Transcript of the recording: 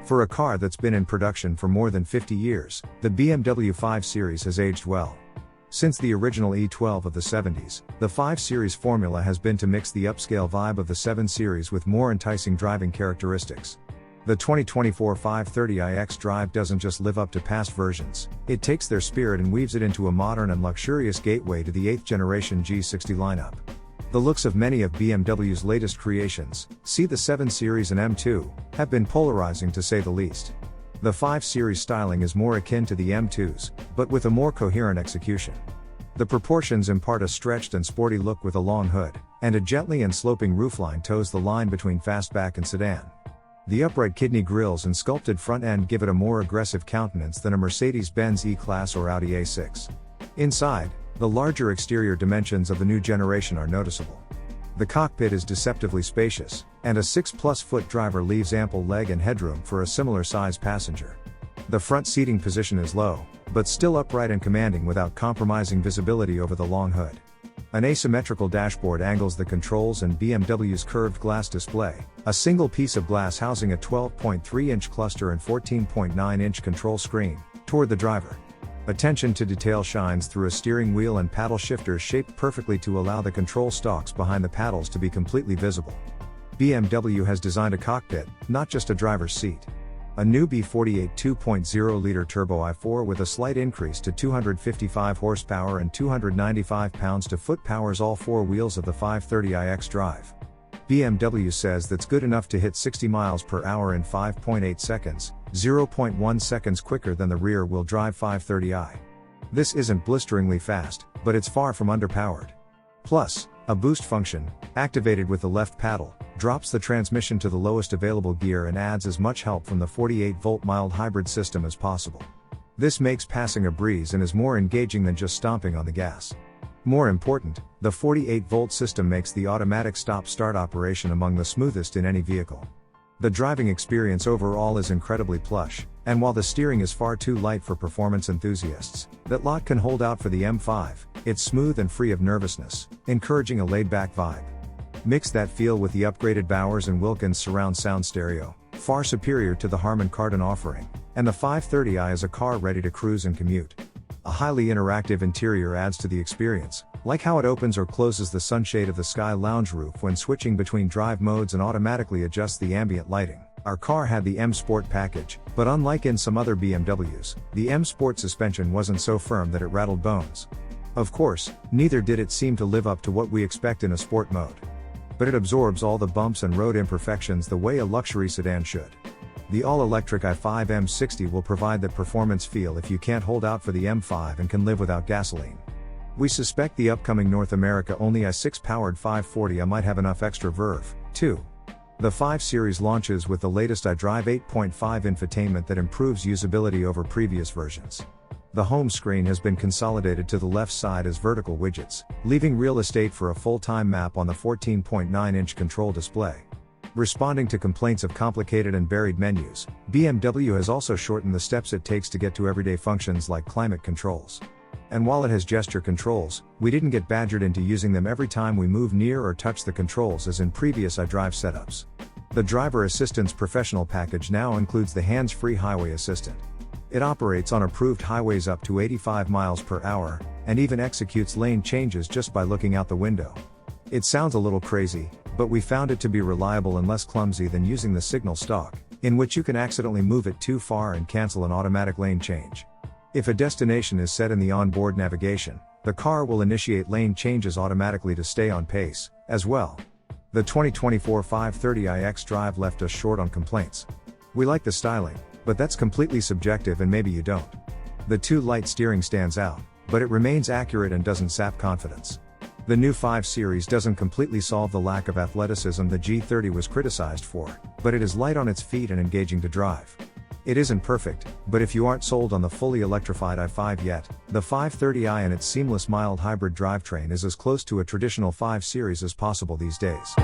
For a car that's been in production for more than 50 years, the BMW 5 Series has aged well. Since the original E12 of the 70s, the 5 Series formula has been to mix the upscale vibe of the 7 Series with more enticing driving characteristics. The 2024 530i xDrive doesn't just live up to past versions, it takes their spirit and weaves it into a modern and luxurious gateway to the 8th generation G60 lineup. The looks of many of BMW's latest creations, see the 7 Series and M2, have been polarizing to say the least. The 5 Series styling is more akin to the M2's, but with a more coherent execution. The proportions impart a stretched and sporty look with a long hood, and a gently and sloping roofline toes the line between fastback and sedan. The upright kidney grills and sculpted front end give it a more aggressive countenance than a Mercedes-Benz E-Class or Audi A6. Inside, the larger exterior dimensions of the new generation are noticeable. The cockpit is deceptively spacious, and a 6-plus-foot driver leaves ample leg and headroom for a similar-sized passenger. The front seating position is low, but still upright and commanding without compromising visibility over the long hood. An asymmetrical dashboard angles the controls and BMW's curved glass display, a single piece of glass housing a 12.3-inch cluster and 14.9-inch control screen, toward the driver. Attention to detail shines through a steering wheel and paddle shifters shaped perfectly to allow the control stalks behind the paddles to be completely visible. BMW has designed a cockpit, not just a driver's seat. A new B48 2.0-liter turbo i4 with a slight increase to 255 horsepower and 295 pounds-to-foot powers all four wheels of the 530i xDrive. BMW says that's good enough to hit 60 miles per hour in 5.8 seconds, 0.1 seconds quicker than the rear-wheel drive 530i. This isn't blisteringly fast, but it's far from underpowered. Plus, a boost function, activated with the left paddle, drops the transmission to the lowest available gear and adds as much help from the 48-volt mild hybrid system as possible. This makes passing a breeze and is more engaging than just stomping on the gas. More important, the 48-volt system makes the automatic stop-start operation among the smoothest in any vehicle. The driving experience overall is incredibly plush, and while the steering is far too light for performance enthusiasts, that lot can hold out for the M5, it's smooth and free of nervousness, encouraging a laid-back vibe. Mix that feel with the upgraded Bowers & Wilkins surround sound stereo, far superior to the Harman Kardon offering, and the 530i is a car ready to cruise and commute. A highly interactive interior adds to the experience, like how it opens or closes the sunshade of the Sky Lounge roof when switching between drive modes and automatically adjusts the ambient lighting. Our car had the M Sport package, but unlike in some other BMWs, the M Sport suspension wasn't so firm that it rattled bones. Of course, neither did it seem to live up to what we expect in a sport mode. But it absorbs all the bumps and road imperfections the way a luxury sedan should. The all-electric i5 M60 will provide that performance feel if you can't hold out for the M5 and can live without gasoline. We suspect the upcoming North America-only i6-powered 540i might have enough extra verve, too. The 5 Series launches with the latest iDrive 8.5 infotainment that improves usability over previous versions. The home screen has been consolidated to the left side as vertical widgets, leaving real estate for a full-time map on the 14.9-inch control display. Responding to complaints of complicated and buried menus, BMW has also shortened the steps it takes to get to everyday functions like climate controls. And while it has gesture controls, we didn't get badgered into using them every time we move near or touch the controls as in previous iDrive setups. The Driver Assistance Professional package now includes the hands-free highway assistant. It operates on approved highways up to 85 miles per hour, and even executes lane changes just by looking out the window. It sounds a little crazy, but we found it to be reliable and less clumsy than using the signal stalk, in which you can accidentally move it too far and cancel an automatic lane change. If a destination is set in the onboard navigation, the car will initiate lane changes automatically to stay on pace, as well. The 2024 530i xDrive left us short on complaints. We like the styling, but that's completely subjective and maybe you don't. The too light steering stands out, but it remains accurate and doesn't sap confidence. The new 5 Series doesn't completely solve the lack of athleticism the G30 was criticized for, but it is light on its feet and engaging to drive. It isn't perfect, but if you aren't sold on the fully electrified i5 yet, the 530i and its seamless mild hybrid drivetrain is as close to a traditional 5 Series as possible these days.